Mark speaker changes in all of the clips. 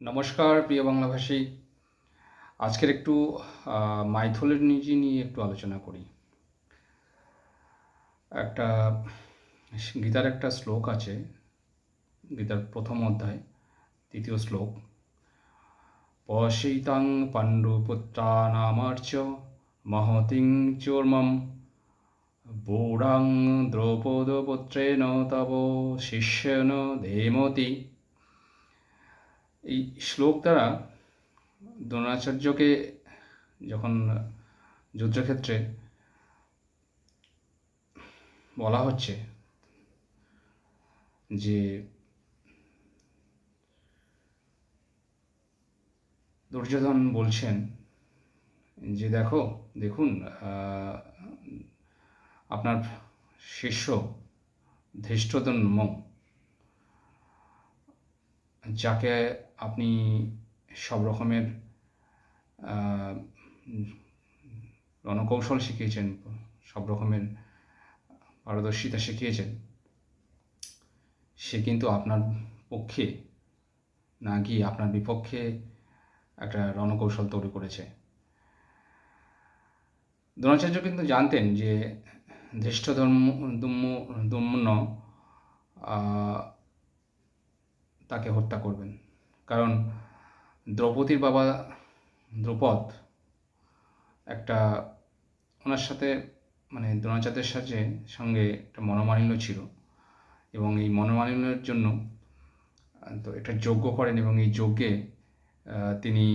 Speaker 1: নমস্কার প্রিয় বাংলাভাষী। আজকের একটু মাইথোলজি নিয়ে একটু আলোচনা করি। একটা গীতার একটা শ্লোক আছে, গীতার প্রথম অধ্যায় 3য় শ্লোক। পশিতাং পাণ্ডুপুত্রানামার্চ মহতিং চূর্মম বূঢ়াং দ্রৌপদপুত্রেণ তব শিষ্যেন ধীমতি। এই শ্লোক দ্বারা দ্রোণাচার্যকে যখন যুদ্ধক্ষেত্রে বলা হচ্ছে যে দুর্যোধন বলছেন যে দেখুন আপনার শিষ্য ধৃষ্টদ্যুম্ন, যাকে আপনি সব রকমের রণকৌশল শিখিয়েছেন, সব রকমের পারদর্শিতা শিখিয়েছেন, সে কিন্তু আপনার পক্ষে না গিয়ে আপনার বিপক্ষে একটা রণকৌশল তৈরি করেছে। দ্রোণাচার্য কিন্তু জানতেন যে ধৃষ্টদ্যুম্ন তাকে হত্যা করবেন, কারণ দ্রৌপদীর বাবা দ্রুপদ ওনার সাথে দ্রোণাচার্যের সঙ্গে একটা মনোমালিন্য ছিল, এবং এই মনোমালিন্যের জন্য তো একটা যজ্ঞ করেন, এবং এই যজ্ঞে তিনি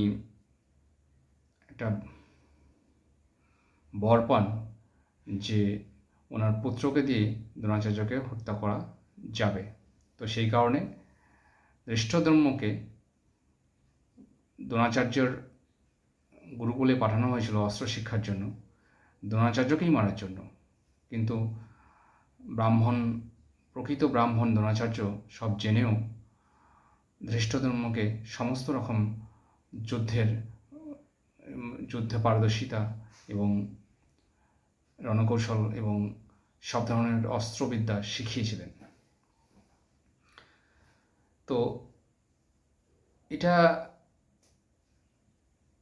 Speaker 1: একটা বর পান যে ওনার পুত্রকে দিয়ে দ্রোণাচার্যকে হত্যা করা যাবে। তো সেই কারণে ধৃষ্টদ্যুম্নকে দ্রোণাচার্যর গুরুকুলে পাঠানো হয়েছিল অস্ত্র শিক্ষার জন্য, দ্রোণাচার্যকেই মারার জন্য। কিন্তু প্রকৃত ব্রাহ্মণ দ্রোণাচার্য সব জেনেও ধৃষ্টদ্যুম্নকে সমস্ত রকম যুদ্ধে পারদর্শিতা এবং রণকৌশল এবং সব ধরনের অস্ত্রবিদ্যা শিখিয়েছিলেন। তো এটা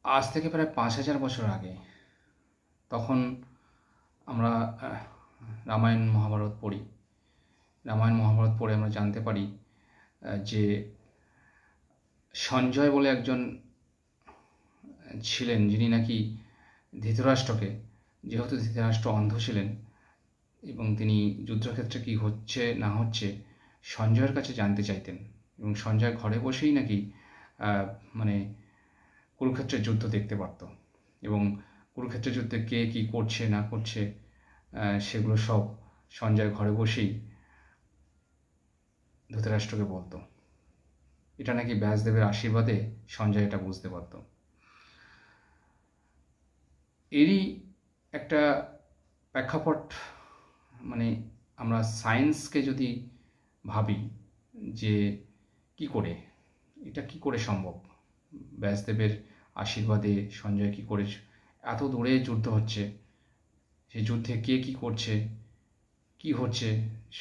Speaker 1: আজ থেকে প্রায় 5000 বছর আগে। তখন আমরা রামায়ণ মহাভারত পড়ি। রামায়ণ মহাভারত পড়ে আমরা জানতে পারি যে সঞ্জয় বলে একজন ছিলেন, যিনি নাকি ধৃতরাষ্ট্রকে, যেহেতু ধৃতরাষ্ট্র অন্ধ ছিলেন এবং তিনি যুদ্ধক্ষেত্রে কি হচ্ছে না হচ্ছে সঞ্জয়ের কাছে জানতে চাইতেন, এবং সঞ্জয় ঘরে বসেই নাকি কুরুক্ষেত্রের যুদ্ধ দেখতে পারত, এবং কুরুক্ষেত্রের যুদ্ধে কে কি করছে না করছে সেগুলো সব সঞ্জয় ঘরে বসেই ধৃতরাষ্ট্রকে বলতো। এটা নাকি ব্যাসদেবের আশীর্বাদে সঞ্জয় এটা বুঝতে পারত। এরই একটা প্রেক্ষাপট, আমরা সায়েন্সকে যদি ভাবি যে এটা কি করে সম্ভব, ব্যাসদেবের আশীর্বাদে সঞ্জয় কি করে এত দূরে যুদ্ধ হচ্ছে, সেই যুদ্ধে কে কি করছে কি হচ্ছে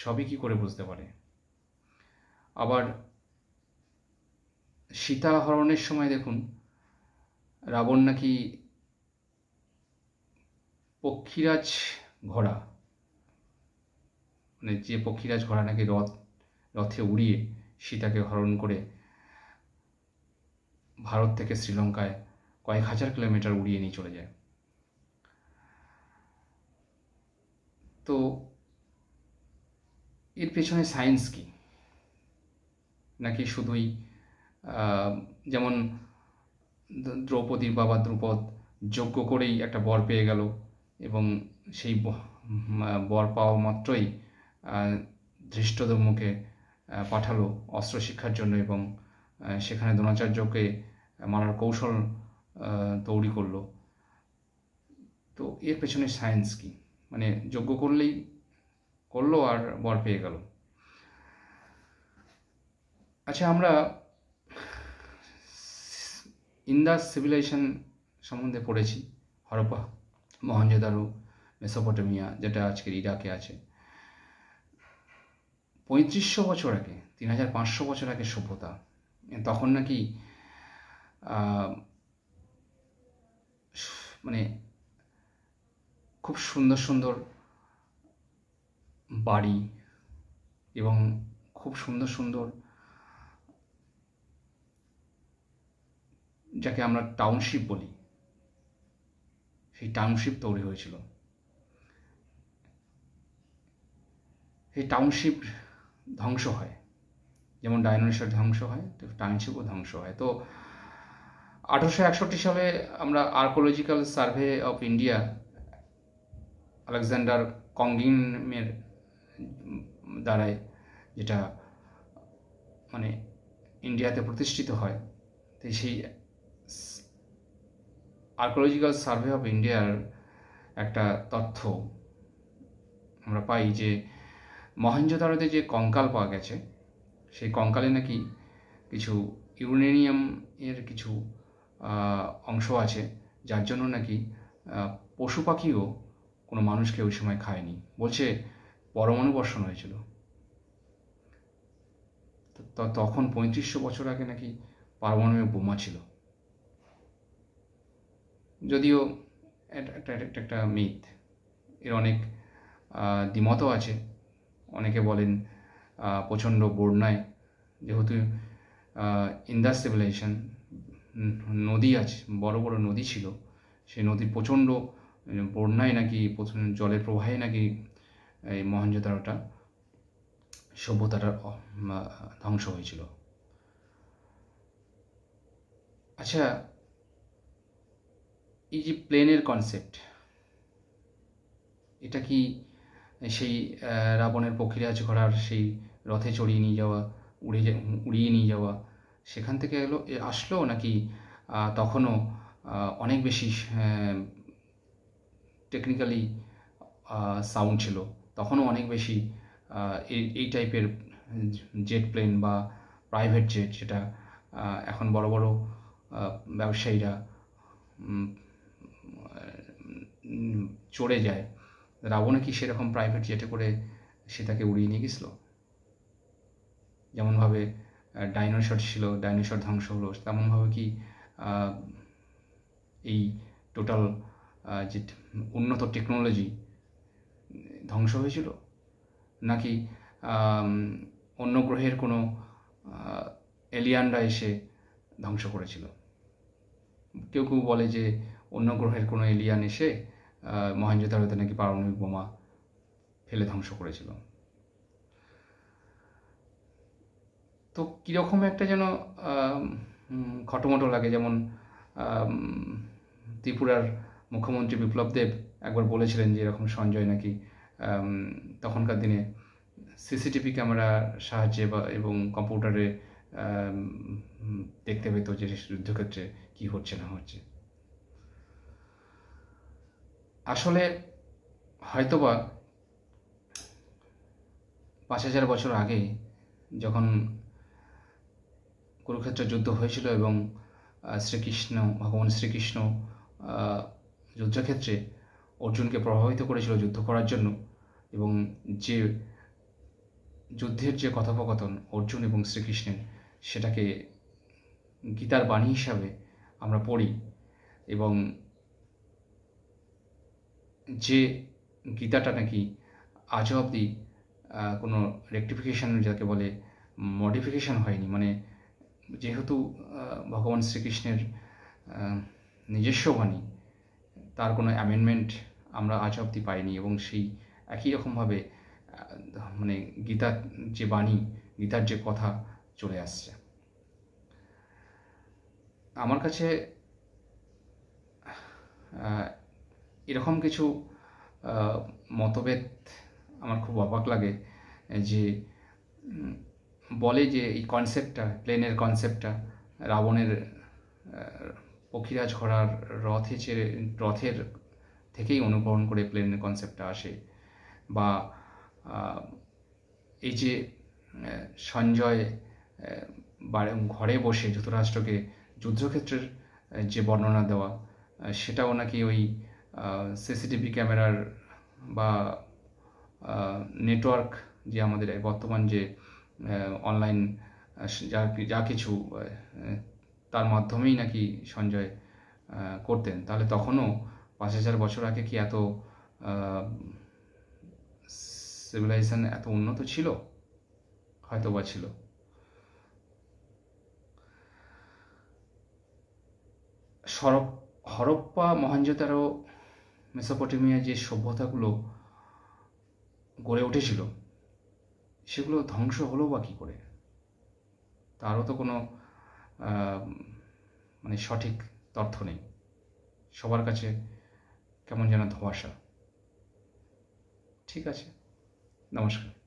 Speaker 1: সবই কি করে বুঝতে পারে। আবার সীতা হরণের সময় দেখুন, রাবণ নাকি পক্ষীরাজ ঘোড়া, যে পক্ষীরাজ ঘোড়া নাকি রথে উড়িয়ে সীতাকে হরণ করে ভারত থেকে শ্রীলঙ্কায় কয়েক হাজার কিলোমিটার উড়িয়ে নিয়ে চলে যায়। তো এর পেছনে সায়েন্স কি? নাকি শুধুই যেমন দ্রৌপদীর বাবা দ্রুপদ যজ্ঞ করেই একটা বর পেয়ে গেল, এবং সেই বর পাওয়া মাত্রই ধৃষ্টদ্যুম্নকে পাঠালো অস্ত্র শিক্ষার জন্য, এবং সেখানে দ্রোণাচার্যকে মারার কৌশল তৈরি করলো। তো এর পেছনে সায়েন্স কি? যজ্ঞ করলো আর বর পেয়ে গেল। আচ্ছা, আমরা ইন্দাস সিভিলাইজেশন সম্বন্ধে পড়েছি, হরপ্পা, মহেঞ্জোদারো, মেসোপটেমিয়া, যেটা আজকের ইরাকে আছে। 3500 বছর আগে, 3500 বছর আগে সভ্যতা। তখন নাকি মানে খুব সুন্দর সুন্দর বাড়ি এবং খুব সুন্দর সুন্দর, যাকে আমরা টাউনশিপ বলি, সেই টাউনশিপ তৈরি হয়েছিল। এই টাউনশিপ ধ্বংস হয়, যেমন ডাইনোসর ধ্বংস হয়, তো টাউনশিপও ধ্বংস হয়। তো 1861 সালে আমরা archaeological survey of India Alexander কংগিনের দ্বারায়, যেটা মানে ইন্ডিয়াতে প্রতিষ্ঠিত হয়, তো সেই আর্কোলজিক্যাল সার্ভে অফ ইন্ডিয়ার একটা তথ্য আমরা পাই যে মহেঞ্জোদারোতে যে কঙ্কাল পাওয়া গেছে, সেই কঙ্কালে নাকি কিছু ইউরেনিয়াম এর কিছু অংশ আছে, যার জন্য নাকি পশু পাখিও কোনো মানুষকে ওই সময় খায়নি। বলছে পরমাণু বর্ষণ হয়েছিল। তখন 3500 বছর আগে নাকি পারমাণবিক বোমা ছিল। যদিও এটা একটা মিথ, এর অনেক দ্বিমতও আছে। অনেকে বলেন প্রচণ্ড বন্যায়, যেহেতু ইন্দাস সিভিলাইজেশন, নদী আছে, বড় বড় নদী ছিল, সেই নদীর প্রচণ্ড বন্যায় নাকি জলের প্রবাহে নাকি এই মহেঞ্জোদারোটা সভ্যতাটা ধ্বংস হয়েছিল। আচ্ছা, এই যে প্লেনের কনসেপ্ট, এটা কি সেই রাবণের পক্ষীরাজ ঘোড়ার সেই রথে চড়িয়ে নিয়ে যাওয়া, উড়িয়ে নিয়ে যাওয়া, সেখান থেকে আসলো, নাকি তখনও অনেক বেশি টেকনিক্যালি সাউন্ড ছিল, তখনও অনেক বেশি এই টাইপের জেট প্লেন বা প্রাইভেট জেট, যেটা এখন বড় বড় ব্যবসায়ীরা চড়ে যায়, রাবণে কি সেরকম প্রাইভেট জেটে করে সীতাকে উড়িয়ে নিয়ে গেছিল? যেমনভাবে ডাইনোসর ছিল, ডাইনোসর ধ্বংস হলো, তেমনভাবে কি এই টোটাল যে উন্নত টেকনোলজি ধ্বংস হয়েছিল, নাকি অন্য গ্রহের কোনো এলিয়ানরা এসে ধ্বংস করেছিল? কেউ কেউ বলে যে অন্য গ্রহের কোনো এলিয়ান এসে মহেঞ্জোদারোতে নাকি পারমাণবিক বোমা ফেলে ধ্বংস করেছিল। তো কীরকম একটা যেন খটোমটো লাগে। যেমন ত্রিপুরার মুখ্যমন্ত্রী বিপ্লব দেব একবার বলেছিলেন যে এরকম সঞ্জয় নাকি তখনকার দিনে সিসিটিভি ক্যামেরার সাহায্যে এবং কম্পিউটারে দেখতে পেত যে যুদ্ধক্ষেত্রে কী হচ্ছে না হচ্ছে। আসলে হয়তোবা 5000 বছর আগে যখন কুরুক্ষেত্র যুদ্ধ হয়েছিল এবং ভগবান শ্রীকৃষ্ণ যুদ্ধক্ষেত্রে অর্জুনকে প্রভাবিত করেছিল যুদ্ধ করার জন্য, এবং যে যুদ্ধের যে কথোপকথন অর্জুন এবং শ্রীকৃষ্ণের, সেটাকে গীতার বাণী হিসাবে আমরা পড়ি, এবং যে গীতাটা নাকি আজও অবধি কোনো রেকটিফিকেশন, যাকে বলে মডিফিকেশন হয়নি, মানে যেহেতু ভগবান শ্রীকৃষ্ণের নিজস্ব বাণী, তার কোনো অ্যামেন্ডমেন্ট আমরা আজ অবধি পাইনি, এবং সেই একই রকমভাবে মানে গীতার যে বাণী, গীতার যে কথা চলে আসছে। আমার কাছে এরকম কিছু মতভেদ আমার খুব অবাক লাগে, যে বলে যে এই কনসেপ্টটা, প্লেনের কনসেপ্টটা রাবণের পক্ষীরাজ ঘোড়ার রথের থেকেই অনুকরণ করে প্লেনের কনসেপ্টটা আসে, বা এই যে সঞ্জয় ঘরে বসে ধৃতরাষ্ট্রকে যুদ্ধক্ষেত্রের যে বর্ণনা দেওয়া, সেটাও নাকি ওই সিসিটিভি ক্যামেরার বা নেটওয়ার্ক, যে আমাদের বর্তমান যে অনলাইন যা কিছু তার মাধ্যমেই নাকি সঞ্জয় করতেন, তাহলে তখনও 5000 বছর আগে কি এত সিভিলাইজেশন এত উন্নত ছিল? হয়তো বা ছিল। হরপ্পা, মহেঞ্জোদারো, মেসোপটেমিয়া যে সভ্যতাগুলো গড়ে উঠেছিল সেগুলো ধ্বংস হলো বা কী করে? তারও তো কোনো মানে সঠিক তথ্য নেই, সবার কাছে কেমন যেন ধোঁয়াশা। ঠিক আছে, নমস্কার।